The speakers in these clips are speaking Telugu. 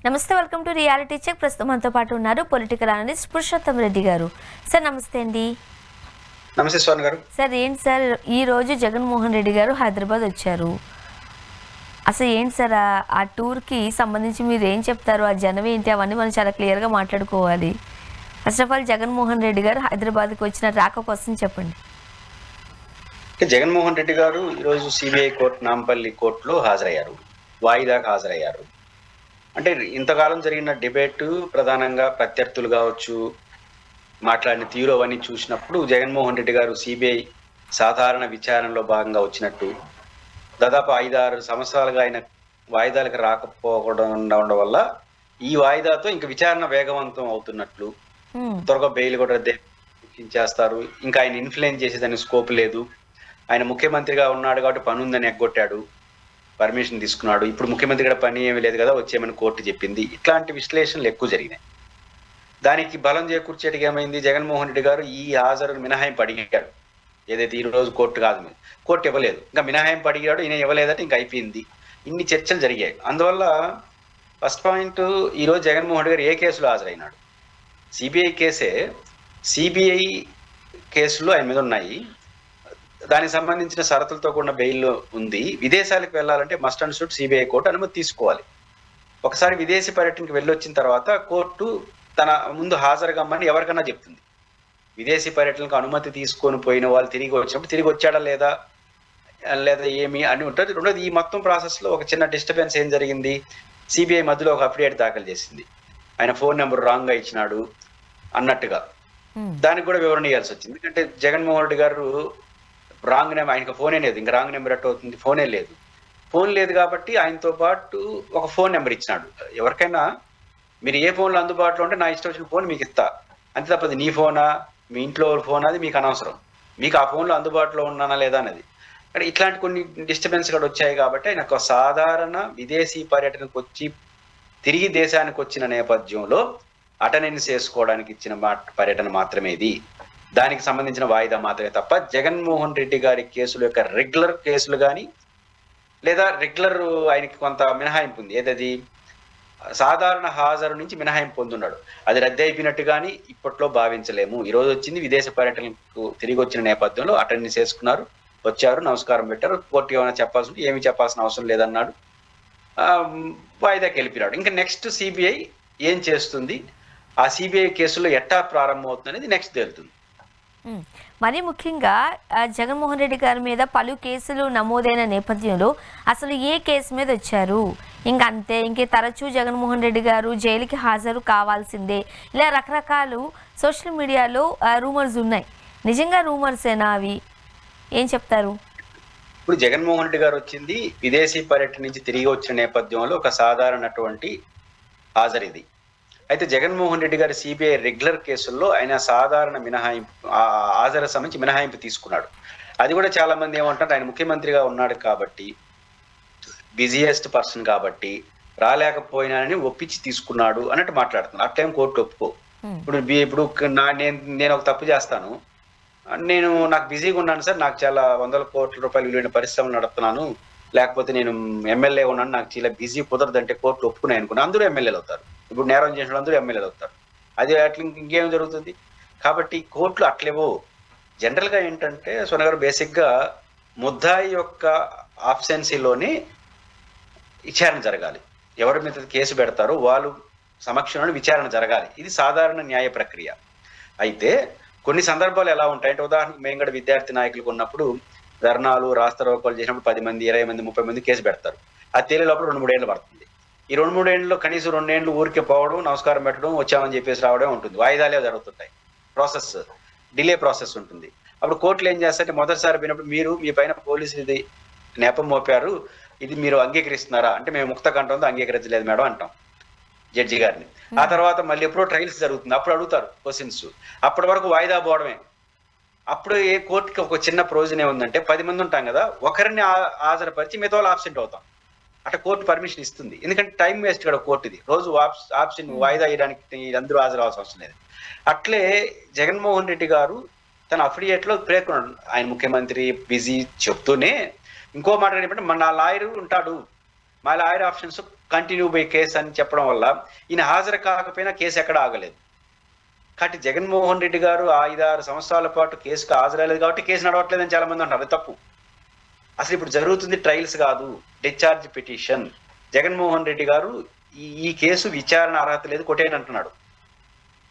నమస్తే, వెల్కమ్ టు రియాలిటీ చెక్. ప్రస్తుతం మనతో పాటు ఉన్నారు పొలిటికల్ అనలిస్ట్ పురుషోత్తం రెడ్డి గారు. సార్ నమస్తే అండి. నమస్తే స్వర్ణ గారు. సార్ ఏంటి సార్, ఈరోజు జగన్మోహన్ రెడ్డి గారు హైదరాబాద్ వచ్చారు. అసలు ఏంటి సార్ ఆ టూర్కి సంబంధించి మీరు ఏం చెప్తారు? ఆ జనం ఏంటి, అవన్నీ మనం చాలా క్లియర్గా మాట్లాడుకోవాలి. First of all Jaganmohan Reddy గారు హైదరాబాద్కి వచ్చిన రాక కోసం చెప్పండి. జగన్మోహన్ రెడ్డి గారు ఈరోజు సిబిఐ కోర్టు నాంపల్లి కోర్టులో హాజరయ్యారు, వాయిదాకు హాజరయ్యారు. అంటే ఇంతకాలం జరిగిన డిబేటు ప్రధానంగా ప్రత్యర్థులు కావచ్చు, మాట్లాడిన తీరు అవన్నీ చూసినప్పుడు జగన్మోహన్ రెడ్డి గారు సిబిఐ సాధారణ విచారణలో భాగంగా వచ్చినట్టు, దాదాపు 5-6 సంవత్సరాలుగా ఆయన వాయిదాలకు రాకపోవడం ఉండడం వల్ల ఈ వాయిదాతో ఇంక విచారణ వేగవంతం అవుతున్నట్లు, త్వరగా బెయిల్ కూడా చేస్తారు, ఇంకా ఆయన ఇన్ఫ్లుయెన్స్ చేసేదానికి స్కోప్ లేదు, ఆయన ముఖ్యమంత్రిగా ఉన్నాడు కాబట్టి పని ఉందని ఎగ్గొట్టాడు, పర్మిషన్ తీసుకున్నాడు, ఇప్పుడు ముఖ్యమంత్రి కూడా పని ఏమీ లేదు కదా వచ్చేయమని కోర్టు చెప్పింది. ఇట్లాంటి విశ్లేషణలు ఎక్కువ జరిగినాయి. దానికి బలం చేకూర్చేటికి ఏమైంది, జగన్మోహన్ రెడ్డి గారు ఈ హాజరు మినహాయింపు అడిగాడు. ఏదైతే ఈ రోజు కోర్టు కాదు, కోర్టు ఇవ్వలేదు, ఇంకా మినహాయింపు అడిగాడు, ఈయన ఇవ్వలేదంటే ఇంకా అయిపోయింది. ఇన్ని చర్చలు జరిగాయి. అందువల్ల ఫస్ట్ పాయింట్, ఈరోజు జగన్మోహన్ రెడ్డి గారు ఏ కేసులో హాజరైనాడు? సిబిఐ కేసే. సిబిఐ కేసులు ఆయన మీద ఉన్నాయి, దానికి సంబంధించిన షరతులతో కూడిన బెయిల్ ఉంది. విదేశాలకు వెళ్ళాలంటే must and should CBI court అనుమతి తీసుకోవాలి. ఒకసారి విదేశీ పర్యటనకి వెళ్ళొచ్చిన తర్వాత కోర్టు తన ముందు హాజరుగమ్మని ఎవరికన్నా చెప్తుంది. విదేశీ పర్యటనకు అనుమతి తీసుకొని పోయిన వాళ్ళు తిరిగి వచ్చినప్పుడు తిరిగి వచ్చాడా లేదా ఏమి అని ఉంటుంది. రెండోది, ఈ మొత్తం ప్రాసెస్లో ఒక చిన్న డిస్టర్బెన్స్ ఏం జరిగింది, సిబిఐ మధ్యలో ఒక అఫిడవిట్ దాఖలు చేసింది, ఆయన ఫోన్ నెంబర్ రాంగ్గా ఇచ్చినాడు అన్నట్టుగా. దానికి కూడా వివరణ ఇవ్వాల్సి వచ్చింది. ఎందుకంటే జగన్మోహన్ రెడ్డి గారు రాంగ్ నెంబర్, ఆయనకు ఫోనే లేదు, ఇంకా రాంగ్ నెంబర్ ఎట్ అవుతుంది, ఫోనే లేదు. ఫోన్ లేదు కాబట్టి ఆయనతో పాటు ఒక ఫోన్ నెంబర్ ఇచ్చినాడు. ఎవరికైనా మీరు ఏ ఫోన్లో అందుబాటులో ఉంటే నా ఇష్టం వచ్చిన ఫోన్ మీకు ఇస్తా, అంతే తప్పది నీ ఫోనా మీ ఇంట్లో ఫోన్ అది మీకు అనవసరం, మీకు ఆ ఫోన్లో అందుబాటులో ఉన్నానా లేదా అనేది. అంటే ఇట్లాంటి కొన్ని డిస్టర్బెన్స్ కూడా వచ్చాయి కాబట్టి ఆయన ఒక సాధారణ విదేశీ పర్యటనకు వచ్చి తిరిగి దేశానికి వచ్చిన నేపథ్యంలో అటెండెన్స్ చేసుకోవడానికి ఇచ్చిన పర్యటన మాత్రమే ఇది. దానికి సంబంధించిన వాయిదా మాత్రమే తప్ప జగన్మోహన్ రెడ్డి గారి కేసుల యొక్క రెగ్యులర్ కేసులు కానీ లేదా రెగ్యులర్ ఆయనకి కొంత మినహాయింపు ఉంది, ఏదది సాధారణ హాజరు నుంచి మినహాయింపు పొందున్నాడు, అది రద్దు అయిపోయినట్టు కానీ ఇప్పట్లో భావించలేము. ఈరోజు వచ్చింది విదేశ పర్యటనకు తిరిగి వచ్చిన నేపథ్యంలో అటెండెన్స్ చేసుకున్నారు, వచ్చారు, నమస్కారం పెట్టారు, కోర్టు ఏమైనా చెప్పాల్సి ఏమి చెప్పాల్సిన అవసరం లేదన్నాడు, వాయిదాకి వెళ్ళిపోయాడు. ఇంకా నెక్స్ట్ సిబిఐ ఏం చేస్తుంది, ఆ సిబిఐ కేసులో ఎట్టా ప్రారంభం అవుతుంది అనేది నెక్స్ట్ తేలుతుంది. మరీ ముఖ్యంగా జగన్మోహన్ రెడ్డి గారి మీద పలు కేసులు నమోదైన నేపథ్యంలో అసలు ఏ కేసు మీద వచ్చారు, ఇంకంతే, ఇంకే తరచూ జగన్మోహన్ రెడ్డి గారు జైలుకి హాజరు కావాల్సిందే, ఇలా రకరకాలు సోషల్ మీడియాలో రూమర్స్ ఉన్నాయి. నిజంగా రూమర్సేనా అవి? ఏం చెప్తారు? ఇప్పుడు జగన్మోహన్ రెడ్డి గారు వచ్చింది విదేశీ పర్యటన నుంచి తిరిగి వచ్చిన నేపథ్యంలో ఒక సాధారణటువంటి హాజరు ఇది. అయితే జగన్మోహన్ రెడ్డి గారి సిబిఐ రెగ్యులర్ కేసుల్లో ఆయన సాధారణ మినహాయింపు, హాజరు సంబంధించి మినహాయింపు తీసుకున్నాడు. అది కూడా చాలా మంది ఏమంటారు, ఆయన ముఖ్యమంత్రిగా ఉన్నాడు కాబట్టి, బిజియెస్ట్ పర్సన్ కాబట్టి రాలేకపోయినానని ఒప్పించి తీసుకున్నాడు అన్నట్టు మాట్లాడుతున్నాడు. అట్లేం కోర్టు ఒప్పుకో. ఇప్పుడు నేను ఒక తప్పు చేస్తాను, నాకు బిజీగా ఉన్నాను సార్, నాకు చాలా 100 కోట్ల రూపాయలు విలువైన పరిశ్రమలు నడుపుతున్నాను, లేకపోతే నేను ఎమ్మెల్యే ఉన్నాను, నాకు చాలా బిజీ కుదరదంటే కోర్టు ఒప్పుకున్నాయి అనుకున్నా, అందరూ ఎమ్మెల్యేలు అవుతారు. ఇప్పుడు నేరం చేసిన అందరూ ఎమ్మెల్యేలు అవుతారు. అది అట్లా ఇంకేం జరుగుతుంది? కాబట్టి కోర్టులు అట్లేవో. జనరల్గా ఏంటంటే సోనగారు, బేసిక్గా ముద్దాయి యొక్క ఆబ్సెన్సీలోనే విచారణ జరగాలి. ఎవరి మీద కేసు పెడతారో వాళ్ళు సమక్షంలో విచారణ జరగాలి. ఇది సాధారణ న్యాయ ప్రక్రియ. అయితే కొన్ని సందర్భాలు ఎలా ఉంటాయంటే, ఉదాహరణకు మేము కూడా విద్యార్థి నాయకులకు ఉన్నప్పుడు ధర్నాలు రాస్తారోకోలు చేసినప్పుడు 10 మంది 20 మంది 30 మంది కేసు పెడతారు. అది తేలే లోపల 2-3 ఏళ్ళు పడుతుంది. ఈ 2-3 ఏళ్ళలో కనీసం 2 ఏళ్ళు ఊరికే పోవడం, నమస్కారం పెట్టడం, వచ్చామని చెప్పేసి రావడం ఉంటుంది. వాయిదాలే జరుగుతుంటాయి, ప్రాసెస్ డిలే ప్రాసెస్ ఉంటుంది. అప్పుడు కోర్టులు ఏం చేస్తారంటే, మొదటిసారి పోయినప్పుడు మీరు మీ పైన పోలీసులు ఇది నేపం మోపారు, ఇది మీరు అంగీకరిస్తున్నారా అంటే, మేము ముక్త కంఠంతో అంగీకరించలేదు మేడం అంటాం జడ్జి గారిని. ఆ తర్వాత మళ్ళీ ఎప్పుడో ట్రయల్స్ జరుగుతుంది, అప్పుడు అడుగుతారు క్వశ్చన్స్. అప్పటి వరకు వాయిదా పోవడమే. అప్పుడు ఏ కోర్టుకి ఒక చిన్న ప్రొవిజన్ ఏముందంటే, 10 మంది ఉంటాం కదా, ఒకరిని హాజరుపరిచి మిగతా వాళ్ళు ఆబ్సెంట్ అవుతాం. అట్లా కోర్టు పర్మిషన్ ఇస్తుంది. ఎందుకంటే టైం వేస్ట్ కదా కోర్టు, ఇది రోజు ఆప్షన్ వాయిదా వేయడానికి అందరూ హాజరవలసిన అవసరం లేదు. అట్లే జగన్మోహన్ రెడ్డి గారు తన అఫిడవిట్లో పేర్కొన్నాడు, ఆయన ముఖ్యమంత్రి బిజీ చెప్తూనే ఇంకో మాట ఏంటంటే, మన లాయర్ ఉంటాడు, మా lawyer options continue by case అని చెప్పడం వల్ల ఈయన హాజరు కాకపోయినా కేసు ఎక్కడ ఆగలేదు. కాబట్టి జగన్మోహన్ రెడ్డి గారు 5-6 సంవత్సరాల పాటు కేసుకు హాజరలేదు కాబట్టి కేసు నడవట్లేదని చాలా మంది అంటారు. అది తప్పు. అసలు ఇప్పుడు జరుగుతుంది ట్రయల్స్ కాదు, డిశ్చార్జ్ పిటిషన్. జగన్మోహన్ రెడ్డి గారు ఈ కేసు విచారణ అర్హత లేదు కొట్టేయని అంటున్నాడు.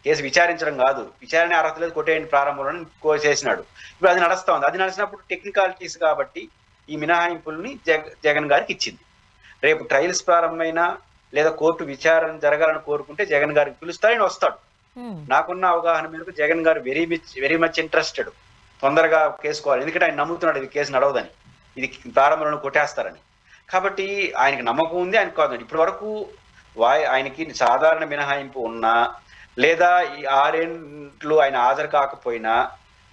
కేసు విచారించడం కాదు, విచారణ అర్హత లేదు కొట్టేయని ప్రారంభంలో చేసినాడు. ఇప్పుడు అది నడుస్తా ఉంది. అది నడిచినప్పుడు టెక్నికాలిటీస్ కాబట్టి ఈ మినహాయింపుల్ని జగన్ గారికి ఇచ్చింది. రేపు ట్రయల్స్ ప్రారంభమైనా లేదా కోర్టు విచారణ జరగాలని కోరుకుంటే జగన్ గారికి పిలుస్తారని వస్తాడు. నాకున్న అవగాహన మేరకు జగన్ గారు వెరీ మచ్ ఇంట్రెస్టెడ్ తొందరగా కేసుకోవాలి. ఎందుకంటే ఆయన నమ్ముతున్నాడు ఇది కేసు నడవదని, ఇది ప్రారంభంలో కొట్టేస్తారని. కాబట్టి ఆయనకి నమ్మకం ఉంది, ఆయనకు కాదు. ఇప్పటి వరకు ఆయనకి సాధారణ మినహాయింపు ఉన్నా లేదా ఈ 6 ఏళ్ళు ఆయన హాజరు కాకపోయినా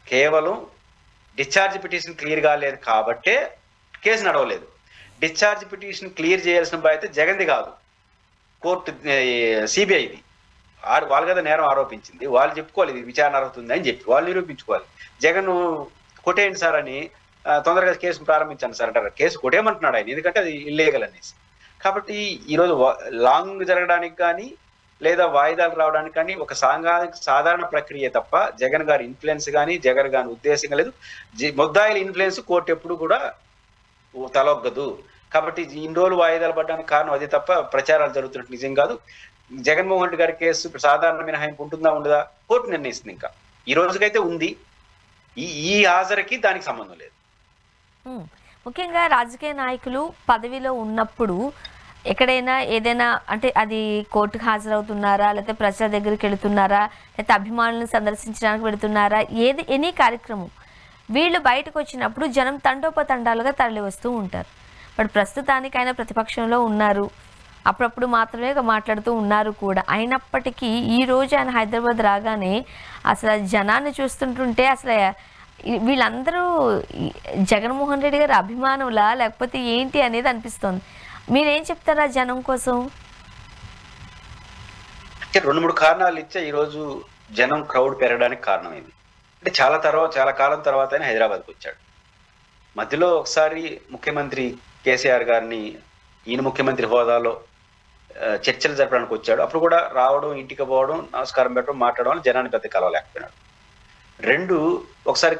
కేవలం డిశ్చార్జ్ పిటిషన్ క్లియర్ కాలేదు కాబట్టే కేసు నడవలేదు. డిశ్చార్జ్ పిటిషన్ క్లియర్ చేయాల్సిన బాధ్యత జగన్ది కాదు, కోర్టు సిబిఐది. వాళ్ళు కదా నేరం ఆరోపించింది, వాళ్ళు చెప్పుకోవాలి ఇది విచారణ అర్హతుంది అని చెప్పి వాళ్ళు నిరూపించుకోవాలి. జగన్ కొట్టేయండి సార్ అని తొందరగా కేసు ప్రారంభించాను సార్ అంటారు. కేసు కొట్టేయమంటున్నాడు ఆయన, ఎందుకంటే అది ఇల్లీగల్ అనేసి. కాబట్టి ఈరోజు లాంగ్ జరగడానికి కానీ లేదా వాయిదాలు రావడానికి కానీ ఒక సాధారణ ప్రక్రియ తప్ప జగన్ గారి ఇన్ఫ్లుయెన్స్ కానీ జగన్ గారి ఉద్దేశం లేదు. ముద్దాయిల ఇన్ఫ్లుయెన్స్ కోర్టు ఎప్పుడు కూడా తలొగ్గదు. కాబట్టి ఇన్ని రోజులు వాయిదాలు పడడానికి కారణం అది తప్ప ప్రచారాలు జరుగుతున్నట్టు నిజం కాదు. జగన్మోహన్ రెడ్డి గారి కేసు సాధారణ మినహాయింపు ఉంటుందా ఉండదా కోర్టు నిర్ణయిస్తుంది. ఇంకా ఈ రోజుకైతే ఉంది, ఈ హాజరుకి దానికి సంబంధం లేదు. ముఖ్యంగా రాజకీయ నాయకులు పదవిలో ఉన్నప్పుడు ఎక్కడైనా ఏదైనా అంటే అది కోర్టుకు హాజరవుతున్నారా, లేకపోతే ప్రజల దగ్గరికి వెళుతున్నారా, లేకపోతే అభిమానులను సందర్శించడానికి వెళుతున్నారా, ఎనీ కార్యక్రమం వీళ్ళు బయటకు వచ్చినప్పుడు జనం తండోపతండాలుగా తరలి వస్తూ ఉంటారు. బట్ ప్రస్తుతానికి ఆయన ప్రతిపక్షంలో ఉన్నారు, అప్పుడప్పుడు మాత్రమే మాట్లాడుతూ ఉన్నారు కూడా. అయినప్పటికీ ఈరోజు ఆయన హైదరాబాద్ రాగానే అసలు జనాన్ని చూస్తుంటుంటే అసలు వీళ్ళందరూ జగన్మోహన్ రెడ్డి గారి అభిమానులా లేకపోతే ఏంటి అనేది అనిపిస్తుంది. మీరేం చెప్తారా జనం కోసం? 2-3 కారణాలు ఇచ్చే ఈరోజు జనం క్రౌడ్ పెరగడానికి కారణమైంది. అంటే చాలా కాలం తర్వాత ఆయన హైదరాబాద్కి వచ్చాడు. మధ్యలో ఒకసారి ముఖ్యమంత్రి కేసీఆర్ గారిని ఈయన ముఖ్యమంత్రి హోదాలో చర్చలు జరపడానికి వచ్చాడు. అప్పుడు కూడా రావడం, ఇంటికి పోవడం, నమస్కారం పెట్టడం, మాట్లాడడం, జనాన్ని పెద్ద కలవలేకపోయినాడు. 2, ఒకసారి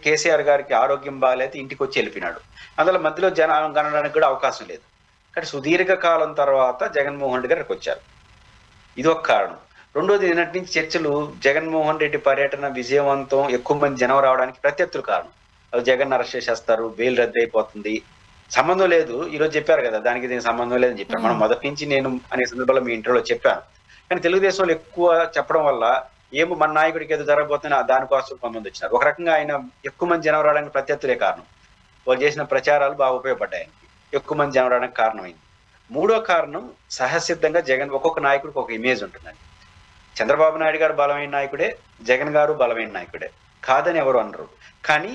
కేసీఆర్ గారికి ఆరోగ్యం బాగాలేతే ఇంటికి వచ్చి వెళ్ళిపోయినాడు. అందులో మధ్యలో జనం కనడానికి కూడా అవకాశం లేదు. కానీ సుదీర్ఘ కాలం తర్వాత జగన్మోహన్ రెడ్డి గారికి వచ్చారు. ఇది ఒక కారణం. రెండోది నిన్నటి నుంచి చర్చలు జగన్మోహన్ రెడ్డి పర్యటన విజయవంతం, ఎక్కువ మంది జనం రావడానికి ప్రత్యర్థులు కారణం. జగన్ అరెస్ట్ చేసేస్తారు, బెయిల్ రద్దు అయిపోతుంది, సంబంధం లేదు. ఈరోజు చెప్పారు కదా దీనికి సంబంధం లేదని చెప్పారు. మనం మొదటి నుంచి నేను అనే సందర్భంలో మీ ఇంటర్వ్యూలో చెప్పాను. కానీ తెలుగుదేశంలో ఎక్కువ చెప్పడం వల్ల ఏమో మన నాయకుడికి ఏదో జరగబోతున్నా దానికోసం కొంతమంది వచ్చినారు. ఒక రకంగా ఆయన ఎక్కువ మంది జనం రావడానికి ప్రత్యర్థులే కారణం. వాళ్ళు చేసిన ప్రచారాలు బాగా ఉపయోగపడ్డాయి, ఎక్కువ మంది జనం రావడానికి కారణమైంది. 3వ కారణం సహసిద్ధంగా జగన్ ఒక్కొక్క నాయకుడికి ఒక ఇమేజ్ ఉంటుందండి. చంద్రబాబు నాయుడు గారు బలమైన నాయకుడే, జగన్ గారు బలమైన నాయకుడే, కాదని ఎవరు అనరు. కానీ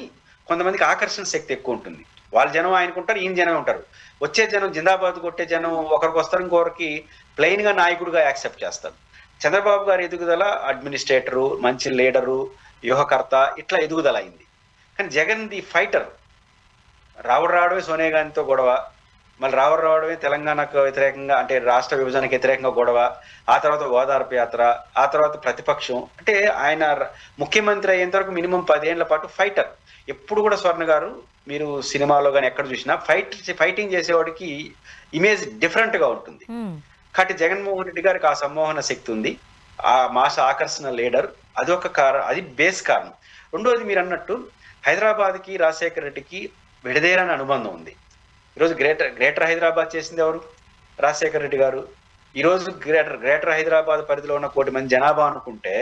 కొంతమందికి ఆకర్షణ శక్తి ఎక్కువ ఉంటుంది. వాళ్ళ జనం ఆయనకుంటారు, ఈయన జనం ఉంటారు. వచ్చే జనం జిందాబాద్ కొట్టే జనం ఒకరికి వస్తారు, ఇంకొకరికి ప్లెయిన్ గా నాయకుడిగా యాక్సెప్ట్ చేస్తారు. చంద్రబాబు గారి ఎదుగుదల అడ్మినిస్ట్రేటరు, మంచి లీడరు, వ్యూహకర్త, ఇట్లా ఎదుగుదల అయింది. కానీ జగన్ ది ఫైటర్. రావడమే సోనియా గాంధీతో గొడవ, మళ్ళీ రావడమే తెలంగాణకు వ్యతిరేకంగా అంటే రాష్ట్ర విభజనకు వ్యతిరేకంగా గొడవ, ఆ తర్వాత ఓదార్పు యాత్ర, ఆ తర్వాత ప్రతిపక్షం. అంటే ఆయన ముఖ్యమంత్రి అయ్యేంత వరకు మినిమం 10 ఏళ్ల పాటు ఫైటర్. ఎప్పుడు కూడా స్వర్ణ గారు మీరు సినిమాలో కానీ ఎక్కడ చూసినా ఫైటింగ్ చేసేవాడికి ఇమేజ్ డిఫరెంట్ గా ఉంటుంది. కాబట్టి జగన్మోహన్ రెడ్డి గారికి ఆ సమ్మోహన శక్తి ఉంది, ఆ మాస ఆకర్షణ లీడర్. అదొక కారణం, అది బేస్ కారణం. రెండోది మీరు అన్నట్టు హైదరాబాద్కి రాజశేఖర రెడ్డికి విడదేరని అనుబంధం ఉంది. ఈరోజు గ్రేటర్ హైదరాబాద్ చేసింది ఎవరు? రాజశేఖర రెడ్డి గారు. ఈరోజు గ్రేటర్ హైదరాబాద్ పరిధిలో ఉన్న 1 కోటి మంది జనాభా అనుకుంటే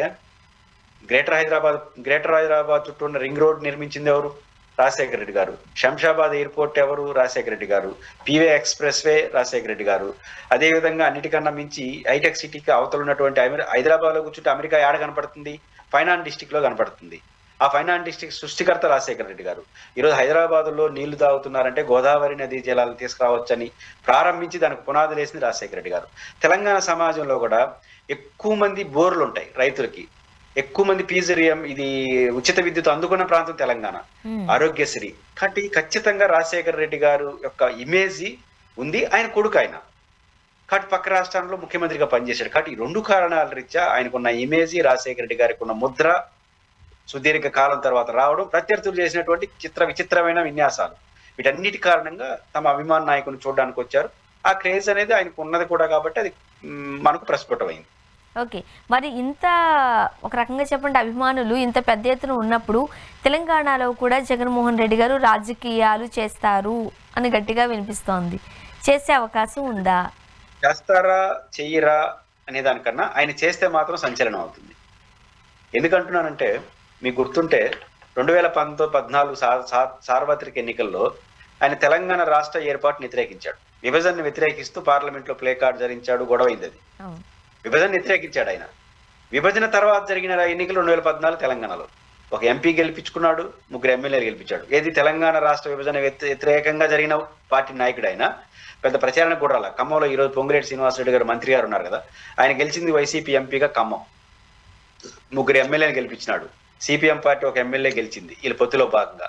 గ్రేటర్ హైదరాబాద్ చుట్టూ ఉన్న రింగ్ రోడ్ నిర్మించింది ఎవరు? రాజశేఖర రెడ్డి గారు. శంషాబాద్ ఎయిర్పోర్ట్ ఎవరు? రాజశేఖర రెడ్డి గారు. పీవే ఎక్స్ప్రెస్ వే రాజశేఖర రెడ్డి గారు. అదేవిధంగా అన్నిటికన్నా మించి హైటెక్ సిటీకి అవతల ఉన్నటువంటి హైదరాబాద్ లో కూర్చుంటే అమెరికా ఏడ కనపడుతుంది? ఫైనాన్స్ డిస్టిక్ లో కనపడుతుంది. ఆ ఫైనాన్స్ డిస్టిక్ సృష్టికర్త రాజశేఖర రెడ్డి గారు. ఈరోజు హైదరాబాద్ లో నీళ్లు తాగుతున్నారంటే గోదావరి నదీ జలాలు తీసుకురావచ్చని ప్రారంభించి దానికి పునాదులు వేసింది రాజశేఖర రెడ్డి గారు. తెలంగాణ సమాజంలో కూడా ఎక్కువ మంది బోర్లు ఉంటాయి రైతులకి, ఎక్కువ మంది పీజరియం, ఇది ఉచిత విద్యుత్ అందుకున్న ప్రాంతం తెలంగాణ, ఆరోగ్యశ్రీ. కాబట్టి ఖచ్చితంగా రాజశేఖర రెడ్డి గారు యొక్క ఇమేజ్ ఉంది. ఆయన కొడుకు ఆయన. కాబట్టి పక్క రాష్ట్రంలో ముఖ్యమంత్రిగా పనిచేశాడు. కాబట్టి ఈ 2 కారణాల రీత్యా ఆయనకున్న ఇమేజీ, రాజశేఖర రెడ్డి గారికి ఉన్న ముద్ర, సుదీర్ఘ కాలం తర్వాత రావడం, ప్రత్యర్థులు చేసినటువంటి విచిత్రమైన విన్యాసాలు, వీటన్నిటి కారణంగా తమ అభిమాన నాయకుని చూడడానికి వచ్చారు. ఆ క్రేజ్ అనేది ఆయనకు ఉన్నది కూడా కాబట్టి అది మనకు ప్రస్ఫుటమైంది. ఓకే. మరి ఇంత ఒక రకంగా చెప్పండి అభిమానులు ఇంత పెద్ద ఎత్తున ఉన్నప్పుడు తెలంగాణలో కూడా జగన్మోహన్ రెడ్డి గారు రాజకీయాలు చేస్తారు అని గట్టిగా వినిపిస్తోంది. చేసే అవకాశం ఉందా? చేస్తారా చెయ్యరా అనే దానికన్నా ఆయన చేస్తే మాత్రం సంచలనం అవుతుంది. ఎందుకంటున్నానంటే మీకు గుర్తుంటే 2014 సార్వత్రిక ఎన్నికల్లో ఆయన తెలంగాణ రాష్ట్ర ఏర్పాటును వ్యతిరేకించాడు. విభజనను వ్యతిరేకిస్తూ పార్లమెంట్లో ప్లే కార్డ్ ధరించాడు, గొడవైంది. అది విభజన వ్యతిరేకించాడు ఆయన. విభజన తర్వాత జరిగిన ఎన్నికలు 2014 తెలంగాణలో ఒక ఎంపీ గెలిపించుకున్నాడు, 3 ఎమ్మెల్యేలు గెలిపించాడు. ఏది తెలంగాణ రాష్ట్ర విభజన వ్యతిరేకంగా జరిగిన పార్టీ నాయకుడు ఆయన. పెద్ద ప్రచారానికి కూడా రాల. ఖమ్మంలో ఈరోజు పొంగులేటి శ్రీనివాసరెడ్డి గారు మంత్రి గారు ఉన్నారు కదా, ఆయన గెలిచింది వైసీపీ ఎంపీగా ఖమ్మం. 3 ఎమ్మెల్యేలు గెలిపించినాడు. సిపిఎం పార్టీ ఒక ఎమ్మెల్యే గెలిచింది వీళ్ళ పొత్తులో భాగంగా.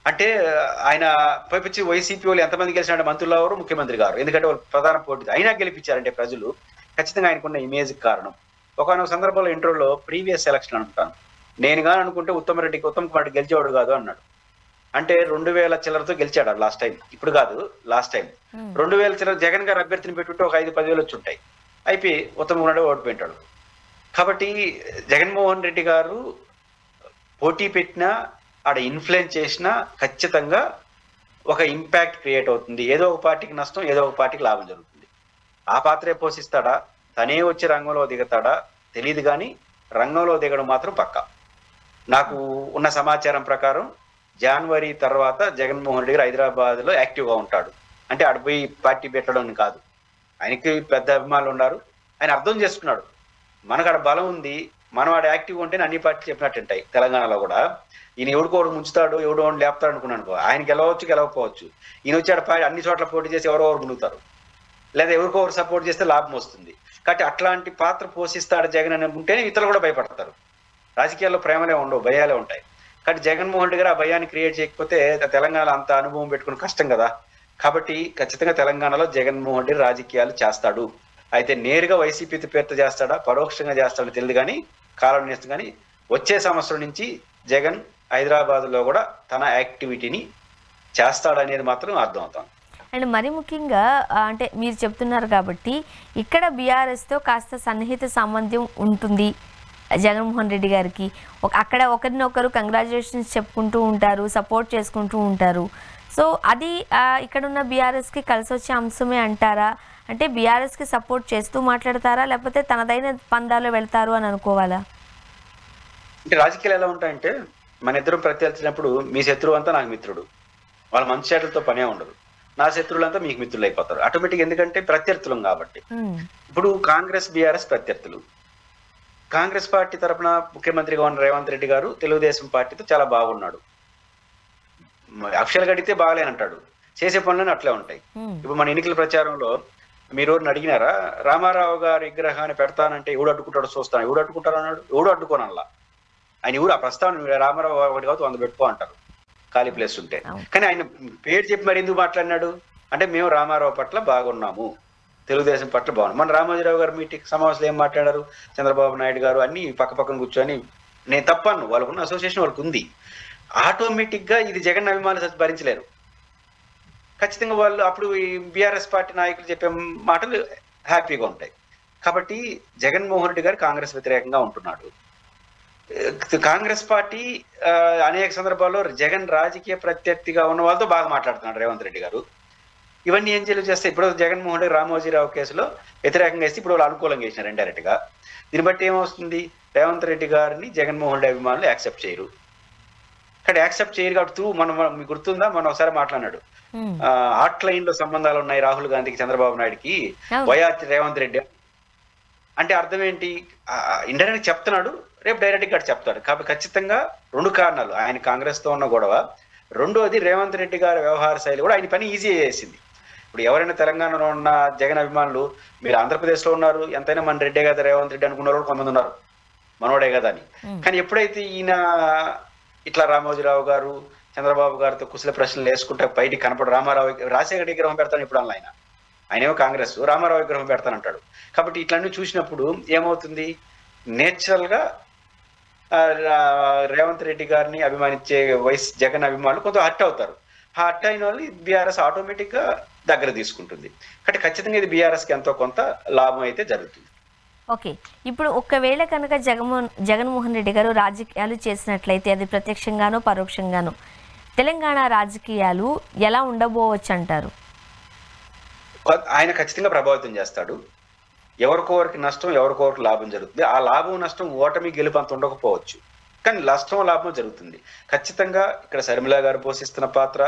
అంటే ఆయన పైపించి వైసీపీ వాళ్ళు ఎంతమంది గెలిచినాడు, మంత్రులు ఎవరు, ముఖ్యమంత్రి గారు, ఎందుకంటే వాళ్ళు ప్రధాన పోటీ. అయినా గెలిపించారంటే ప్రజలు ఖచ్చితంగా ఆయనకున్న ఇమేజ్ కారణం. ఒకనొక సందర్భంలో ఇంటర్వ్యూలో ప్రీవియస్ ఎలక్షన్ అనుకుంటాను, నేను కానీ అనుకుంటే ఉత్తమ్ కుమార్ రెడ్డి గెలిచేవాడు కాదు అన్నాడు. అంటే 2000 చిల్లరతో గెలిచాడు లాస్ట్ టైం, ఇప్పుడు కాదు లాస్ట్ టైం. 2000 చిల్లర జగన్ గారు అభ్యర్థిని పెట్టుంటే ఒక 5-10 వేలు వచ్చి ఉంటాయి. అయిపోయి ఉత్తమ్ కుమార్ రెడ్డి ఓడిపోయింటాడు. కాబట్టి జగన్మోహన్ రెడ్డి గారు పోటీ పెట్టినా ఆడ ఇన్ఫ్లుయెన్స్ చేసినా ఖచ్చితంగా ఒక ఇంపాక్ట్ క్రియేట్ అవుతుంది. ఏదో ఒక పార్టీకి నష్టం, ఏదో ఒక పార్టీకి లాభం జరుగుతుంది. ఆ పాత్రే పోషిస్తాడా, తనే వచ్చి రంగంలో దిగుతాడా తెలియదు, కానీ రంగంలో దిగడం మాత్రం పక్కా. నాకు ఉన్న సమాచారం ప్రకారం జనవరి తర్వాత జగన్మోహన్ రెడ్డి గారు హైదరాబాద్లో యాక్టివ్గా ఉంటాడు. అంటే అడిపోయి పార్టీ పెట్టడం కాదు, ఆయనకి పెద్ద అభిమానులు ఉన్నారు. ఆయన అర్థం చేసుకున్నాడు మనకు ఆడ బలం ఉంది, మనం ఆడ యాక్టివ్గా ఉంటేనే అన్ని పార్టీలు చెప్పినట్టుంటాయి. తెలంగాణలో కూడా ఈయన ఎవడికోడు ముంచుతాడు, ఎవడో లేపుతాడు అనుకున్నాను. ఆయన గెలవచ్చు గెలవకపోవచ్చు, ఈయన వచ్చి ఆడ అన్ని చోట్ల పోటీ చేసి ఎవరెవరు మునుగుతారు, లేదా ఎవరికొవరు సపోర్ట్ చేస్తే లాభం వస్తుంది. కాబట్టి అట్లాంటి పాత్ర పోషిస్తాడు జగన్ అని ఉంటేనే ఇతరులు కూడా భయపడతారు. రాజకీయాల్లో ప్రేమలే ఉండవు, భయాలే ఉంటాయి. కాబట్టి జగన్మోహన్ రెడ్డి గారు ఆ భయాన్ని క్రియేట్ చేయకపోతే తెలంగాణ అంత అనుభవం పెట్టుకుని కష్టం కదా. కాబట్టి ఖచ్చితంగా తెలంగాణలో జగన్మోహన్ రెడ్డి రాజకీయాలు చేస్తాడు. అయితే నేరుగా వైసీపీ పేరుతో చేస్తాడా, పరోక్షంగా చేస్తాడో తెలియదు, కానీ కాలం నేస్తుంది. కానీ వచ్చే సంవత్సరం నుంచి జగన్ హైదరాబాద్లో కూడా తన యాక్టివిటీని చేస్తాడనేది మాత్రం అర్థం అవుతాం. అండ్ మరి ముఖ్యంగా అంటే మీరు చెప్తున్నారు కాబట్టి ఇక్కడ బీఆర్ఎస్తో కాస్త సన్నిహిత సంబంధం ఉంటుంది జగన్మోహన్ రెడ్డి గారికి. అక్కడ ఒకరినొకరు కంగ్రాచులేషన్స్ చెప్పుకుంటూ ఉంటారు, సపోర్ట్ చేసుకుంటూ ఉంటారు. సో అది ఇక్కడున్న బీఆర్ఎస్కి కలిసి వచ్చే అంశమే అంటారా? అంటే బీఆర్ఎస్కి సపోర్ట్ చేస్తూ మాట్లాడతారా, లేకపోతే తనదైన పందాలో వెళ్తారు అని అనుకోవాలా? అంటే రాజకీయాలు ఎలా ఉంటాయంటే, మన ఇద్దరం ప్రత్యర్థినప్పుడు మీ శత్రువు అంతా నాకు మిత్రుడు, వాళ్ళ మంచి చేతులతో పనే ఉండదు. నా శత్రువులంతా మీకు మిత్రులు అయిపోతారు ఆటోమేటిక్, ఎందుకంటే ప్రత్యర్థులం కాబట్టి. ఇప్పుడు కాంగ్రెస్ బీఆర్ఎస్ ప్రత్యర్థులు. కాంగ్రెస్ పార్టీ తరఫున ముఖ్యమంత్రిగా ఉన్న రేవంత్ రెడ్డి గారు తెలుగుదేశం పార్టీతో చాలా బాగున్నాడు. అఫిషియల్గా అడిగితే బాగలేనంటాడు, చేసే పనులను అట్లే ఉంటాయి. ఇప్పుడు మన ఎన్నికల ప్రచారంలో మీరు అడిగినారా, రామారావు గారి విగ్రహాన్ని పెడతానంటే ఎవడు అడ్డుకుంటాడో చూస్తాను, ఎవడు అడ్డుకుంటారు అన్నాడు, ఎవడు అడ్డుకోనల్లా. ఆయన ఎవరు ఆ ప్రస్తావన రామారావు ఒకటి కావచ్చు 100 పెట్టుకో అంటారు ఖాళీ ప్లేస్ ఉంటే. కానీ ఆయన పేరు చెప్పి మరి ఎందుకు మాట్లాడినాడు అంటే, మేము రామారావు పట్ల బాగున్నాము, తెలుగుదేశం పట్ల బాగున్నాం. మన రామోజీరావు గారు మీటింగ్ సమావేశంలో ఏం మాట్లాడారు, చంద్రబాబు నాయుడు గారు అన్ని పక్క పక్కన కూర్చొని, నేను తప్పను, వాళ్ళకున్న అసోసియేషన్ వాళ్ళకు ఉంది. ఆటోమేటిక్ గా ఇది జగన్ అభిమానులు భరించలేరు. ఖచ్చితంగా వాళ్ళు అప్పుడు ఈ బీఆర్ఎస్ పార్టీ నాయకులు చెప్పే మాటలు హ్యాపీగా ఉంటాయి. కాబట్టి జగన్మోహన్ రెడ్డి గారు కాంగ్రెస్ వ్యతిరేకంగా ఉంటున్నాడు. కాంగ్రెస్ పార్టీ అనేక సందర్భాల్లో జగన్ రాజకీయ ప్రత్యర్థిగా ఉన్న వాళ్ళతో బాగా మాట్లాడుతున్నాడు రేవంత్ రెడ్డి గారు. ఇవన్నీ ఏం చేస్తే ఇప్పుడు జగన్మోహన్ రెడ్డి రామోజీరావు కేసులో వ్యతిరేకంగా వేస్తే ఇప్పుడు వాళ్ళు అనుకూలంగా వేసినారు ఇండైరెక్ట్ గా. దీన్ని బట్టి ఏమవుతుంది, రేవంత్ రెడ్డి గారిని జగన్మోహన్ రెడ్డి అభిమానులు యాక్సెప్ట్ చేయరు. కానీ యాక్సెప్ట్ చేయరు కాబట్టి మనం మీకు గుర్తుందా, మనం ఒకసారి మాట్లాడినాడు, హాట్ లైన్ లో సంబంధాలు ఉన్నాయి రాహుల్ గాంధీకి చంద్రబాబు నాయుడుకి వయా రేవంత్ రెడ్డి అంటే అర్థం ఏంటి, ఇండైరెక్ట్ చెప్తున్నాడు, రేపు డైరెక్ట్ గా చెప్తాడు. కాబట్టి ఖచ్చితంగా 2 కారణాలు, ఆయన కాంగ్రెస్ తో ఉన్న గొడవ, రెండోది రేవంత్ రెడ్డి గారి వ్యవహార శైలి కూడా ఆయన పని ఈజీ చేసింది. ఇప్పుడు ఎవరైనా తెలంగాణలో ఉన్న జగన్ అభిమానులు, మీరు ఆంధ్రప్రదేశ్ లో ఉన్నారు, ఎంతైనా మన రెడ్డే కదా రేవంత్ రెడ్డి అనుకున్న వాళ్ళు కొంతమంది ఉన్నారు, మనోడే కదా అని. కానీ ఎప్పుడైతే ఈయన ఇట్లా రామోజీరావు గారు చంద్రబాబు గారితో కుశల ప్రశ్నలు వేసుకుంటే బయటికి కనపడు, రామారావు రాజశేఖర విగ్రహం పెడతాను ఇప్పుడు ఆయన ఆయనేమో కాంగ్రెస్, రామారావు విగ్రహం పెడతానంటాడు. కాబట్టి ఇట్లన్నీ చూసినప్పుడు ఏమవుతుంది, నేచురల్ గా రేవంత్ రెడ్డి గారిని అభిమానించే జగన్ అభిమానులు కొంత హర్ట్ అవుతారు. ఆ హర్ట్ అయిన వాళ్ళు బీఆర్ఎస్ ఆటోమేటిక్ గా దగ్గర తీసుకుంటుంది. కాబట్టి ఖచ్చితంగా ఇది బీఆర్ఎస్ కి ఎంతో కొంత లాభం అయితే జరుగుతుంది. ఓకే, ఇప్పుడు ఒకవేళ కనుక జగన్మోహన్ రెడ్డి గారు రాజకీయాలు చేసినట్లయితే అది ప్రత్యక్షంగానో పరోక్షంగానో తెలంగాణ రాజకీయాలు ఎలా ఉండబోవచ్చు అంటారు? ఆయన ఖచ్చితంగా ప్రభావితం చేస్తాడు. ఎవరికొవరికి నష్టం, ఎవరికొవరికి లాభం జరుగుతుంది. ఆ లాభం నష్టం ఓటమి గెలుపు అంత ఉండకపోవచ్చు, కానీ నష్టం లాభం జరుగుతుంది. ఖచ్చితంగా ఇక్కడ శర్మిల గారు పోషిస్తున్న పాత్ర,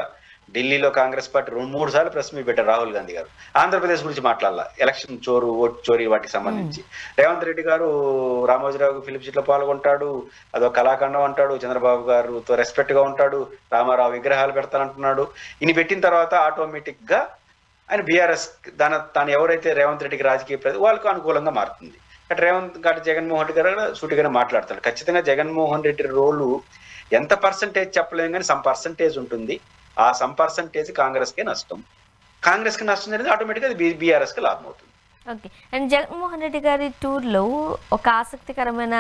ఢిల్లీలో కాంగ్రెస్ పార్టీ 2-3 సార్లు ప్రెస్ మీట్ పెట్టారు రాహుల్ గాంధీ గారు. ఆంధ్రప్రదేశ్ గురించి మాట్లాడాల, ఎలక్షన్ చోరు, ఓటు చోరీ వాటికి సంబంధించి. రేవంత్ రెడ్డి గారు రామోజీరావు ఫిలిం సిటీలో పాల్గొంటాడు, అదో కళాఖండం అంటాడు, చంద్రబాబు గారితో రెస్పెక్ట్ గా ఉంటాడు, రామారావు విగ్రహాలు పెడతానంటున్నాడు. ఇన్ని పెట్టిన తర్వాత ఆటోమేటిక్ గా ఆయన బీఆర్ఎస్ తాను ఎవరైతే రేవంత్ రెడ్డికి రాజకీయ వాళ్ళకు అనుకూలంగా మారుతుంది. జగన్మోహన్ రెడ్డి గారు సూటిగానే మాట్లాడతాడు. ఖచ్చితంగా జగన్మోహన్ రెడ్డి రోలు ఎంత పర్సంటేజ్ చెప్పలేము, కానీ సమ్ పర్సంటేజ్ ఉంటుంది. ఆ సమ్ పర్సంటేజ్ కాంగ్రెస్ కే నష్టం. కాంగ్రెస్ కి నష్టం జరిగింది, ఆటోమేటిక్గా అది బీఆర్ఎస్ కి లాభం అవుతుంది. ఓకే, అండ్ జగన్మోహన్ రెడ్డి గారి టూర్లో ఒక ఆసక్తికరమైన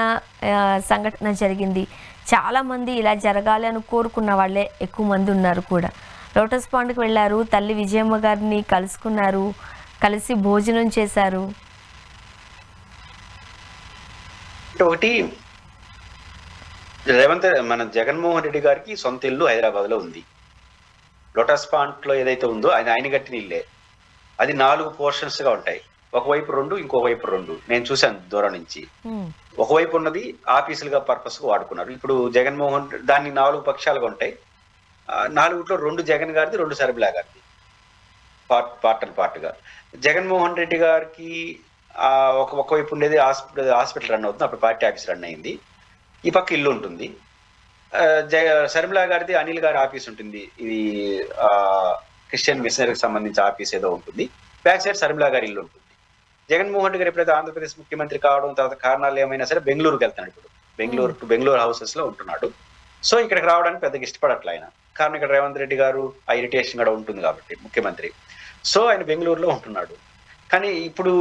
సంఘటన జరిగింది. చాలామంది ఇలా జరగాలి అని కోరుకున్న వాళ్ళే ఎక్కువ మంది ఉన్నారు కూడా. లోటస్ పాండ్కి వెళ్ళారు, తల్లి విజయమ్మ గారిని కలుసుకున్నారు, కలిసి భోజనం చేశారు. ఒకటి మన జగన్మోహన్ రెడ్డి గారికి సొంత ఇల్లు హైదరాబాద్ లో ఉంది. లోటస్ పాండ్ లో ఏదైతే ఉందో ఆయన కట్టిన ఇల్లే. అది 4 పోర్షన్స్ గా ఉంటాయి. ఒకవైపు 2, ఇంకోవైపు 2. నేను చూశాను దూరం నుంచి. ఒకవైపు ఉన్నది ఆఫీసులుగా పర్పస్ గా వాడుకున్నారు. ఇప్పుడు జగన్మోహన్ దాన్ని 4 పక్షాలుగా ఉంటాయి. 4లో 2 జగన్ గారిది, 2 శర్మిల గారిది, పార్ట్ గా. జగన్మోహన్ రెడ్డి గారికి ఒకవైపు ఉండేది హాస్పిటల్ రన్ అవుతుంది, అప్పుడు పార్టీ ఆఫీస్ రన్ అయింది. ఈ పక్క ఇల్లు ఉంటుంది. శర్మిల గారిది అనిల్ గారి ఆఫీస్ ఉంటుంది, ఇది క్రిస్టియన్ మిషనరీకి సంబంధించి ఆఫీస్ ఏదో ఉంటుంది. బ్యాక్ సైడ్ శర్మిల గారి ఇల్లు ఉంటుంది. జగన్మోహన్ రెడ్డి గారు ఎప్పుడైతే ఆంధ్రప్రదేశ్ ముఖ్యమంత్రి కావడం తర్వాత కారణాలు ఏమైనా సరే బెంగళూరుకి వెళ్తాడు. ఇప్పుడు బెంగళూరు హౌసెస్ లో ఉంటున్నాడు. సో ఇక్కడికి రావడానికి పెద్దగా ఇష్టపడట్లే ఆయన. కారణం ఇక్కడ రేవంత్ రెడ్డి గారు ఆ ఇరిటేషన్ కూడా ఉంటుంది కాబట్టి ముఖ్యమంత్రి. సో ఆయన బెంగళూరులో ఉంటున్నాడు. కానీ ఇప్పుడు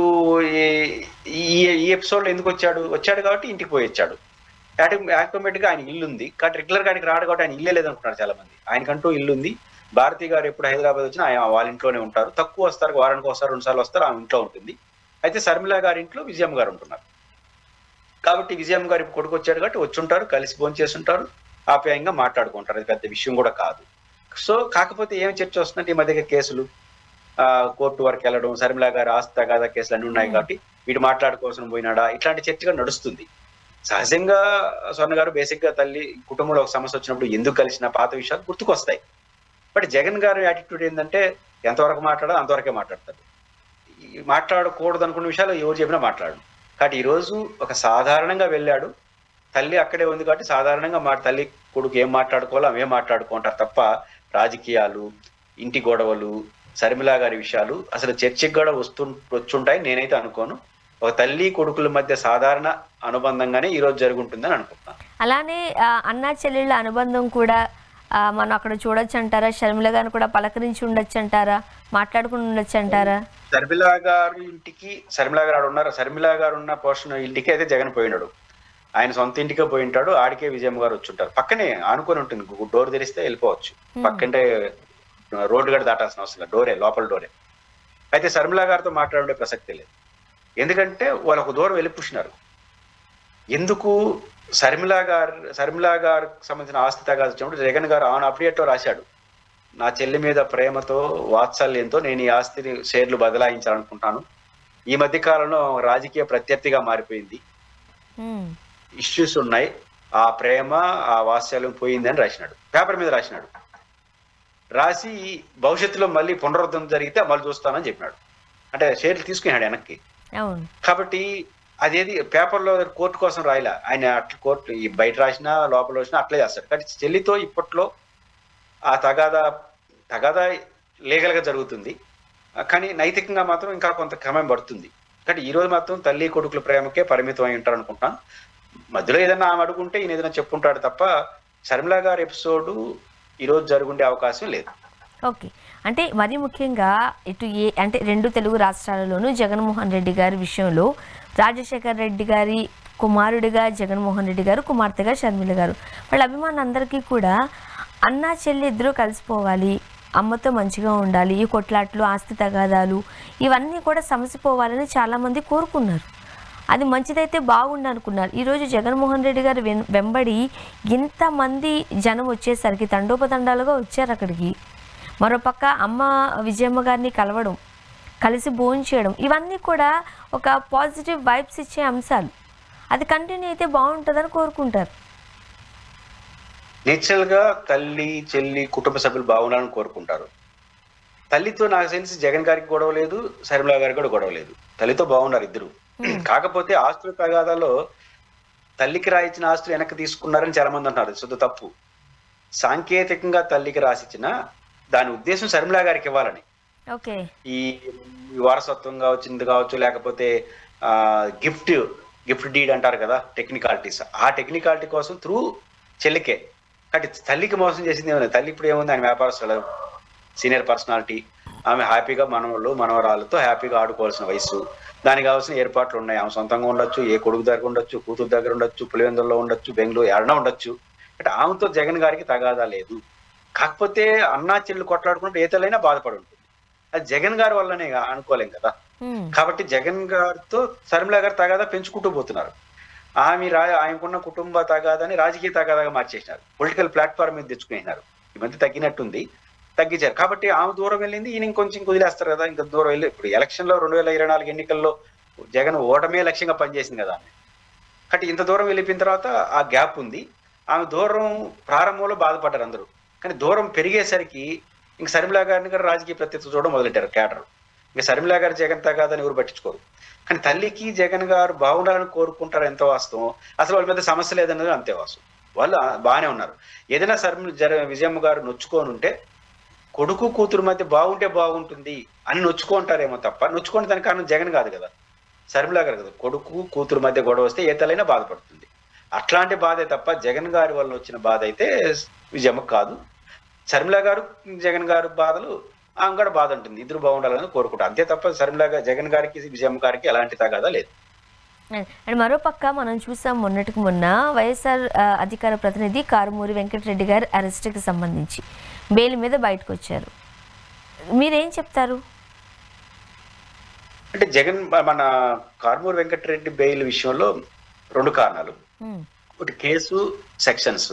ఈ ఎపిసోడ్లో ఎందుకు వచ్చాడు కాబట్టి ఇంటికి పోయి వచ్చాడు. ఆటోమేటిక్గా ఆయన ఇల్లు ఉంది కాబట్టి రెగ్యులర్ గా ఆయనకి రాడు కాబట్టి ఆయన ఇల్లే లేదనుకుంటున్నారు చాలా మంది. ఆయనకంటూ ఇల్లు ఉంది. భారతి గారు ఎప్పుడు హైదరాబాద్ వచ్చినా ఆయన వాళ్ళ ఇంట్లోనే ఉంటారు. తక్కువ వస్తారు, వారానికి ఒకసారి 2 సార్లు వస్తారు, ఆమె ఇంట్లో ఉంటుంది. అయితే శర్మిల గారి ఇంట్లో విజయమ్మ గారు ఉంటున్నారు. కాబట్టి విజయమ్మ గారు ఇప్పుడు కొడుకు వచ్చాడు కాబట్టి వచ్చుంటారు, కలిసి భోజనం చేస్తుంటారు, ఆప్యాయంగా మాట్లాడుకుంటారు. అది పెద్ద విషయం కూడా కాదు. సో కాకపోతే ఏం చర్చ వస్తుందంటే ఈ మధ్య కేసులు కోర్టు వరకు వెళ్ళడం, శర్మిల గారి ఆస్తి తగాదా కేసులు అన్ని ఉన్నాయి కాబట్టి వీడు మాట్లాడుకోవాల్సిన పోయినాడా, ఇట్లాంటి చర్చగా నడుస్తుంది. సహజంగా స్వర్ణ గారు బేసిక్ గా తల్లి కుటుంబంలో ఒక సమస్య వచ్చినప్పుడు ఎందుకు కలిసిన పాత విషయాలు గుర్తుకొస్తాయి. బట్ జగన్ గారి యాటిట్యూడ్ ఏంటంటే ఎంతవరకు మాట్లాడాలో అంతవరకే మాట్లాడతాడు. మాట్లాడకూడదు అనుకున్న విషయాలు ఎవరు చెప్పినా మాట్లాడు. కాబట్టి ఈ రోజు ఒక సాధారణంగా వెళ్ళాడు, తల్లి అక్కడే ఉంది కాబట్టి సాధారణంగా తల్లి కొడుకు ఏం మాట్లాడుకోవాలో అవే మాట్లాడుకుంటారు తప్ప రాజకీయాలు, ఇంటి గొడవలు, శర్మిల గారి విషయాలు అసలు చర్చకి కూడా వచ్చుంటాయి నేనైతే అనుకోను. ఒక తల్లి కొడుకుల మధ్య సాధారణ అనుబంధంగానే ఈ రోజు జరుగుతుందని అనుకుంటున్నాను. అలానే అన్నా చెల్లెళ్ళ అనుబంధం కూడా మనం అక్కడ చూడొచ్చు అంటారా? షర్మిల గారిని కూడా పలకరించి ఉండొచ్చు అంటారా? మాట్లాడుకుని ఉండొచ్చు అంటారా? శర్మిల గారు ఇంటికి శర్మిల గారు ఉన్నారు. శర్మిల గారు ఉన్న పోర్షన్ ఇంటికి అయితే జగన్ పోయినాడు. ఆయన సొంత ఇంటికే పోయి ఉంటాడు. ఆడికే విజయమ్మ గారు వచ్చి ఉంటారు. పక్కనే ఆనుకొని ఉంటుంది. డోర్ తెరిస్తే వెళ్ళిపోవచ్చు. పక్కంటే రోడ్డు గడ దాటాల్సిన అవసరం లేదు. డోరే, లోపల డోరే. అయితే శర్మిల గారితో మాట్లాడే ప్రసక్తే లేదు. ఎందుకంటే వాళ్ళు ఒక దూరం వెళ్ళిపుచ్చినారు. ఎందుకు శర్మిల గారికి సంబంధించిన ఆస్తి తగాదా వచ్చినప్పుడు జగన్ గారు ఆన్ అప్డేట్ లో రాశాడు, నా చెల్లి మీద ప్రేమతో వాత్సల్యంతో నేను ఈ ఆస్తిని షేర్లు బదలాయించాలనుకుంటాను. ఈ మధ్య కాలంలో రాజకీయ ప్రత్యర్థిగా మారిపోయింది, ఇష్యూస్ ఉన్నాయి, ఆ ప్రేమ ఆ వాత్సల్యం పోయిందని రాసినాడు. పేపర్ మీద రాసినాడు. రాసి భవిష్యత్తులో మళ్ళీ పునరుద్ధరణ జరిగితే మళ్ళీ చూస్తానని చెప్పినాడు. అంటే షేర్లు తీసుకున్నాడు వెనక్కి. కాబట్టి అదేది పేపర్లో కోర్టు కోసం రాయలే ఆయన. అట్లా కోర్టు ఈ బయట రాసినా లోపల రాసినా అట్లే చేస్తాడు. కానీ చెల్లితో ఇప్పట్లో ఆ తగాదా లీగల్ గా జరుగుతుంది, కానీ నైతికంగా మాత్రం ఇంకా కొంత సమయం పడుతుంది. కానీ ఈ రోజు మాత్రం తల్లి కొడుకుల ప్రేమకే పరిమితం అయి ఉంటారు అనుకుంటాను. మధ్యలో ఏదైనా ఆమె అడుగుంటే ఈయన ఏదైనా చెప్పుకుంటాడు తప్ప శర్మిల గారి ఎపిసోడ్ ఈ రోజు జరుగుండే అవకాశం లేదు. ఓకే, అంటే మరి ముఖ్యంగా ఇటు అంటే రెండు తెలుగు రాష్ట్రాలలోనూ జగన్మోహన్ రెడ్డి గారి విషయంలో రాజశేఖర్ రెడ్డి గారి కుమారుడిగా జగన్మోహన్ రెడ్డి గారు, కుమార్తెగా షర్మిల గారు, వాళ్ళ అభిమానులందరికీ కూడా అన్నా చెల్లి ఇద్దరూ కలిసిపోవాలి, అమ్మతో మంచిగా ఉండాలి, ఈ కొట్లాట్లు, ఆస్తి తగాదాలు ఇవన్నీ కూడా సమసిపోవాలని చాలామంది కోరుకున్నారు. అది మంచిదైతే బాగుండు అనుకున్నారు. ఈరోజు జగన్మోహన్ రెడ్డి గారు వెంబడి ఇంతమంది జనం వచ్చేసరికి తండోపతండాలుగా వచ్చారు అక్కడికి. మరోపక్క అమ్మ విజయమ్మ గారిని కలవడం, కలిసి భోంచేయడం, ఇవన్నీ కూడా ఒక పాజిటివ్ వైబ్స్ ఇచ్చే అంశాలు. అది కంటిన్యూ అయితే బాగుంటుందని కోరుకుంటారు. నేచురల్గా తల్లి చెల్లి కుటుంబ సభ్యులు బాగుండాలని కోరుకుంటారు. తల్లితో నాకు తెలిసి జగన్ గారికి గొడవ లేదు, శర్మిల గారికి కూడా గొడవ లేదు. తల్లితో బాగున్నారు ఇద్దరు. కాకపోతే ఆస్తుల తగాదాలో తల్లికి రాయించిన ఆస్తులు వెనక్కి తీసుకున్నారని చాలా మంది అంటున్నారు. శుద్ధ తప్పు. సాంకేతికంగా తల్లికి రాసిచ్చిన దాని ఉద్దేశం శర్మిల గారికి ఇవ్వాలని. ఈ వారసత్వం కావచ్చు లేకపోతే గిఫ్ట్ డీడ్ అంటారు కదా, టెక్నికాలిటీస్. ఆ టెక్నికాలిటీ కోసం త్రూ చెల్లికే. కాబట్టి తల్లికి మోసం చేసింది ఏమైనా? తల్లి ఇప్పుడు ఏముంది, ఆయన వ్యాపారస్తులు, సీనియర్ పర్సనాలిటీ, ఆమె హ్యాపీగా మనవరాలతో హ్యాపీగా ఆడుకోవాల్సిన వయసు, దానికి కావాల్సిన ఏర్పాట్లు ఉన్నాయి. ఆమె సొంతంగా ఉండొచ్చు, ఏ కొడుకు దగ్గర ఉండొచ్చు, కూతురు దగ్గర ఉండొచ్చు, పులివెందుల్లో ఉండొచ్చు, బెంగళూరు ఎడనా ఉండొచ్చు. అంటే ఆమెతో జగన్ గారికి తగాదా లేదు. కాకపోతే అన్నా చెల్లి కొట్లాడుకుంటే ఏ తల్లైనా బాధపడి ఉంటుంది. అది జగన్ గారి వల్లనే అనుకోలేం కదా. కాబట్టి జగన్ గారితో శర్మిల గారు తగాదా పెంచుకుంటూ పోతున్నారు. ఆయనకున్న కుటుంబ తగాదాని రాజకీయ తగాదాగా మార్చేసినారు. పొలిటికల్ ప్లాట్ఫామ్ మీద తెచ్చుకున్నారు. ఈ మధ్య తగ్గినట్టుంది, తగ్గించారు. కాబట్టి ఆమె దూరం వెళ్ళింది, ఈయన ఇంకొంచెం వదిలేస్తారు కదా. ఇంకా దూరం వెళ్ళి ఇప్పుడు ఎలక్షన్ లో 2024 ఎన్నికల్లో జగన్ ఓటమే లక్ష్యంగా పనిచేసింది కదా ఆమె. కాబట్టి ఇంత దూరం వెళ్ళిపోయిన తర్వాత ఆ గ్యాప్ ఉంది. ఆమె దూరం ప్రారంభంలో బాధపడ్డారు అందరూ. కానీ దూరం పెరిగేసరికి ఇంక శర్మిల గారిని కూడా రాజకీయ ప్రత్యర్థి చూడడం మొదలెట్టారు క్యాడర్. ఇంకా శర్మిల గారు జగన్ తగాదని ఎవరు పట్టించుకోరు. కానీ తల్లికి జగన్ గారు బాగుండాలని కోరుకుంటారు, ఎంత వాస్తవం. అసలు వాళ్ళ మీద సమస్య లేదన్నది అంతే వాస్తవం. వాళ్ళు బాగానే ఉన్నారు. ఏదైనా విజయమ్మ గారు నొచ్చుకొని ఉంటే కొడుకు కూతురు మధ్య బాగుంటే బాగుంటుంది అని నొచ్చుకుంటారేమో తప్ప, నొచ్చుకోని దానికి కారణం జగన్ కాదు కదా, శర్మిల గారు కదా. కొడుకు కూతురు మధ్య గొడవ వస్తే ఏ తల్లైనా బాధపడుతుంది. అట్లాంటి బాధే తప్ప జగన్ గారి వల్ల వచ్చిన బాధ అయితే విజయమ్మకు కాదు. శర్మిల గారు జగన్ గారు బాధలు ఆమె కూడా బాధ ఉంటుంది. ఇద్దరు బాగుండాలని కోరుకుంటారు అంతే తప్ప శర్మిల గారు జగన్ గారికి విజయమ్మ గారికి ఎలాంటి తగాదా లేదు. అండ్ మరోపక్క మనం చూసాం మొన్నటికి మొన్న వైఎస్ఆర్ అధికార ప్రతినిధి కారుమూరి వెంకటరెడ్డి గారి అరెస్ట్కి సంబంధించి బెయిల్ మీద బయటకు వచ్చారు. మీరేం చెప్తారు? అంటే జగన్ మన కారుమూరి వెంకటరెడ్డి బెయిల్ విషయంలో రెండు కారణాలు. ఒకటి కేసు సెక్షన్స్.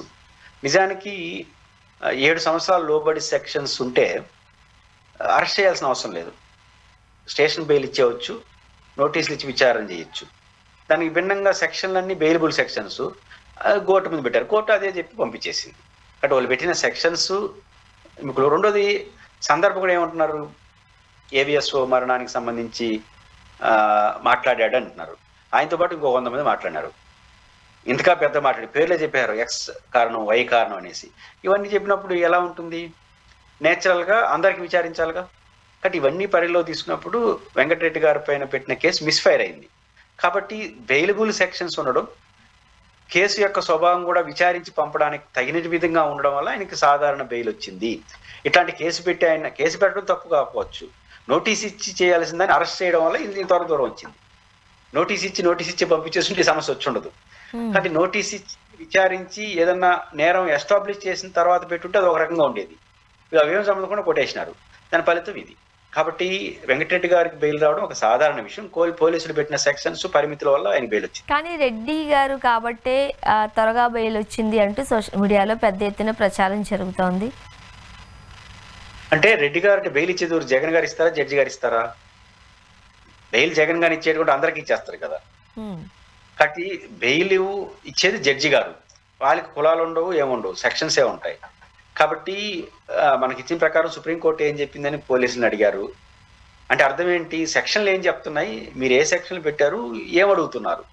నిజానికి 7 సంవత్సరాల లోబడి సెక్షన్స్ ఉంటే అరెస్ట్ చేయాల్సిన అవసరం లేదు. స్టేషన్ బెయిల్ ఇచ్చేవచ్చు, నోటీసులు ఇచ్చి విచారణ చేయొచ్చు. దానికి భిన్నంగా సెక్షన్లన్నీ బెయిలబుల్ సెక్షన్స్ కోర్టు ముందు పెట్టారు. కోర్టు అదే చెప్పి పంపించేసింది. అటు వాళ్ళు పెట్టిన సెక్షన్స్ మీకు. రెండోది సందర్భం కూడా ఏమంటున్నారు, ఏవిఎస్ఓ మరణానికి సంబంధించి మాట్లాడాడు అంటున్నారు. ఆయనతో పాటు ఇంకో 100 మంది మాట్లాడినారు. ఇంతగా పెద్ద మాట్లాడి పేర్లే చెప్పారు, ఎక్స్ కారణం వై కారణం అనేసి. ఇవన్నీ చెప్పినప్పుడు ఎలా ఉంటుంది? నేచురల్గా అందరికి విచారించాలిగా. కాబట్టి ఇవన్నీ పరిలో తీసుకున్నప్పుడు వెంకటరెడ్డి గారి పైన పెట్టిన కేసు మిస్ఫైర్ అయింది. కాబట్టి బెయిలబుల్ సెక్షన్స్ ఉండడం, కేసు యొక్క స్వభావం కూడా విచారించి పంపడానికి తగిన విధంగా ఉండడం వల్ల ఆయనకి సాధారణ బెయిల్ వచ్చింది. ఇట్లాంటి కేసు పెట్టి ఆయన కేసు పెట్టడం తప్పు కాకపోవచ్చు, నోటీస్ ఇచ్చి చేయాల్సిందని అరెస్ట్ చేయడం వల్ల ఇది దూరం వచ్చింది. నోటీస్ ఇచ్చి పంపించేస్తుంటే సమస్య వచ్చి ఉండదు. కాబట్టి నోటీస్ ఇచ్చి విచారించి ఏదన్నా నేరం ఎస్టాబ్లిష్ చేసిన తర్వాత పెట్టుంటే అది ఒక రకంగా ఉండేది. అవేం సంబంధం కొట్టేసినారు. దాని ఫలితం ఇది. కాబట్టి వెంకటరెడ్డి గారికి బెయిల్ రావడం ఒక సాధారణ విషయం. పోలీసులు పెట్టిన సెక్షన్స్ పరిమితుల వల్ల ఆయన బెయిల్ వచ్చింది. కానీ రెడ్డి గారు కాబట్టే త్వరగా బెయిల్ వచ్చింది అంటూ సోషల్ మీడియాలో పెద్ద ఎత్తున ప్రచారం జరుగుతోంది. అంటే రెడ్డి గారు బెయిల్ ఇచ్చేది జగన్ గారు ఇస్తారా, జడ్జి గారు ఇస్తారా? బెయిల్ జగన్ గారు ఇచ్చేది కూడా అందరికీ ఇచ్చేస్తారు కదా. కాబట్టి బెయిల్ ఇచ్చేది జడ్జి గారు. వాళ్ళకి కులాలు ఉండవు, ఏముండవు, సెక్షన్సే ఉంటాయి. కాబట్టి మనకి ఇచ్చిన ప్రకారం సుప్రీంకోర్టు ఏం చెప్పిందని పోలీసులను అడిగారు. అంటే అర్థం ఏంటి? సెక్షన్లు ఏం చెప్తున్నాయి, మీరు ఏ సెక్షన్లు పెట్టారు, ఏమడుగుతున్నారు,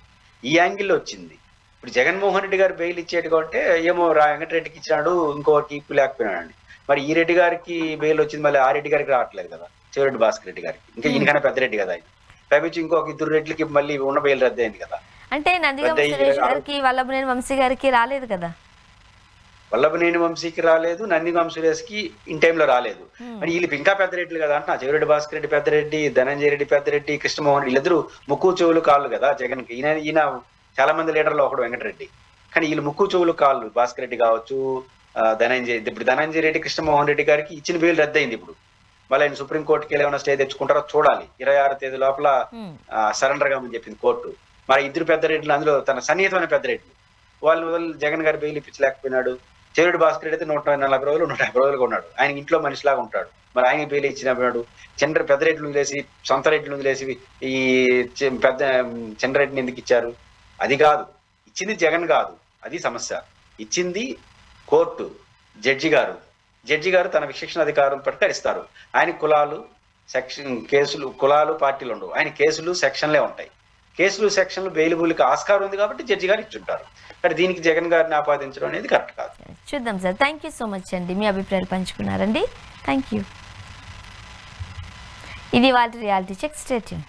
ఈ యాంగిల్లో వచ్చింది. ఇప్పుడు జగన్మోహన్ రెడ్డి గారు బెయిల్ ఇచ్చేది కాబట్టి ఏమో వెంకటరెడ్డికి ఇచ్చినాడు, ఇంకోటి ఇప్పు లేకపోయినాడండి. మరి ఈ రెడ్డి గారికి బెయిల్ వచ్చింది, మళ్ళీ ఆ రెడ్డి గారికి రావట్లేదు కదా, చెవిరెడ్డి భాస్కర్ రెడ్డి గారికి. ఇంకా ఈయనకన్నా పెద్ద రెడ్డి కదా ఆయన. పైపించి ఇంకొక 2 రెడ్లకి మళ్ళీ ఉన్న బెయిల్ రద్దు అయింది కదా. అంటే నందిగామ సురేష్ గారికి, వల్లభనేని వంశీ గారికి రాలేదు కదా. వల్లభనేని వంశీకి రాలేదు, నందిగం సురేష్కి ఇన్ టైంలో రాలేదు. మరి వీళ్ళు ఇంకా పెద్ద రెడ్లు కదా అంటున్నా. చెవిరెడ్డి భాస్కర్ రెడ్డి పెద్దరెడ్డి, ధనంజయ రెడ్డి పెద్దరెడ్డి, కృష్ణమోహన్ రెడ్డి వీళ్ళిద్దరూ ముక్కు చెవులు కాళ్ళు కదా జగన్కి. ఈయన చాలా మంది లీడర్లు ఒకడు వెంకటరెడ్డి. కానీ వీళ్ళు ముక్కు చెవులు కాళ్ళు. భాస్కర్ రెడ్డి కావచ్చు, ధనంజయ, ఇప్పుడు ధనంజయ రెడ్డి కృష్ణమోహన్ రెడ్డి గారికి ఇచ్చిన బెయిల్ రద్దయింది. ఇప్పుడు మళ్ళీ ఆయన సుప్రీంకోర్టుకి వెళ్ళి ఏమైనా స్టే తెచ్చుకుంటారో చూడాలి. 26వ తేదీ లోపల సరెండర్ కామని చెప్పింది కోర్టు. మరి ఇద్దరు పెద్దరెడ్లు, అందులో తన సన్నిహితమైన పెద్దరెడ్డి వాళ్ళు జగన్ గారి బెయిల్ ఇప్పించలేకపోయినాడు. చెవిరెడ్డి భాస్కర్ రెడ్డి అయితే 140 రోజులు 150 రోజులుగా ఉన్నాడు. ఆయన ఇంట్లో మనిషిలాగా ఉంటాడు. మరి ఆయన బెయిల్ ఇచ్చినప్పుడు పెద్దరెడ్లు వదిలేసి సొంత రెడ్లు వదిలేసి ఈ పెద్ద చంద్రరెడ్డిని ఎందుకు ఇచ్చారు? అది కాదు, ఇచ్చింది జగన్ కాదు, అది సమస్య. ఇచ్చింది కోర్టు, జడ్జి గారు తన విశిక్షణ అధికారం ప్రకటిస్తారు. ఆయన కులాలు కేసులు, కులాలు పార్టీలు ఉండవు. ఆయన కేసులు సెక్షన్లే ఉంటాయి. కేసులు సెక్షన్లు బెయిలబుల్కి ఆస్కారం ఉంది కాబట్టి జడ్జి గారు ఇచ్చుంటారు. కానీ దీనికి జగన్ గారిని ఆపాదించడం అనేది కరెక్ట్ కాదు. చూద్దాం sir. Thank you so much అండి, మీ అభిప్రాయాలు పంచుకున్నారండి. Thank you. ఇది వాళ్ళ రియాలిటీ చెక్. Stay tune.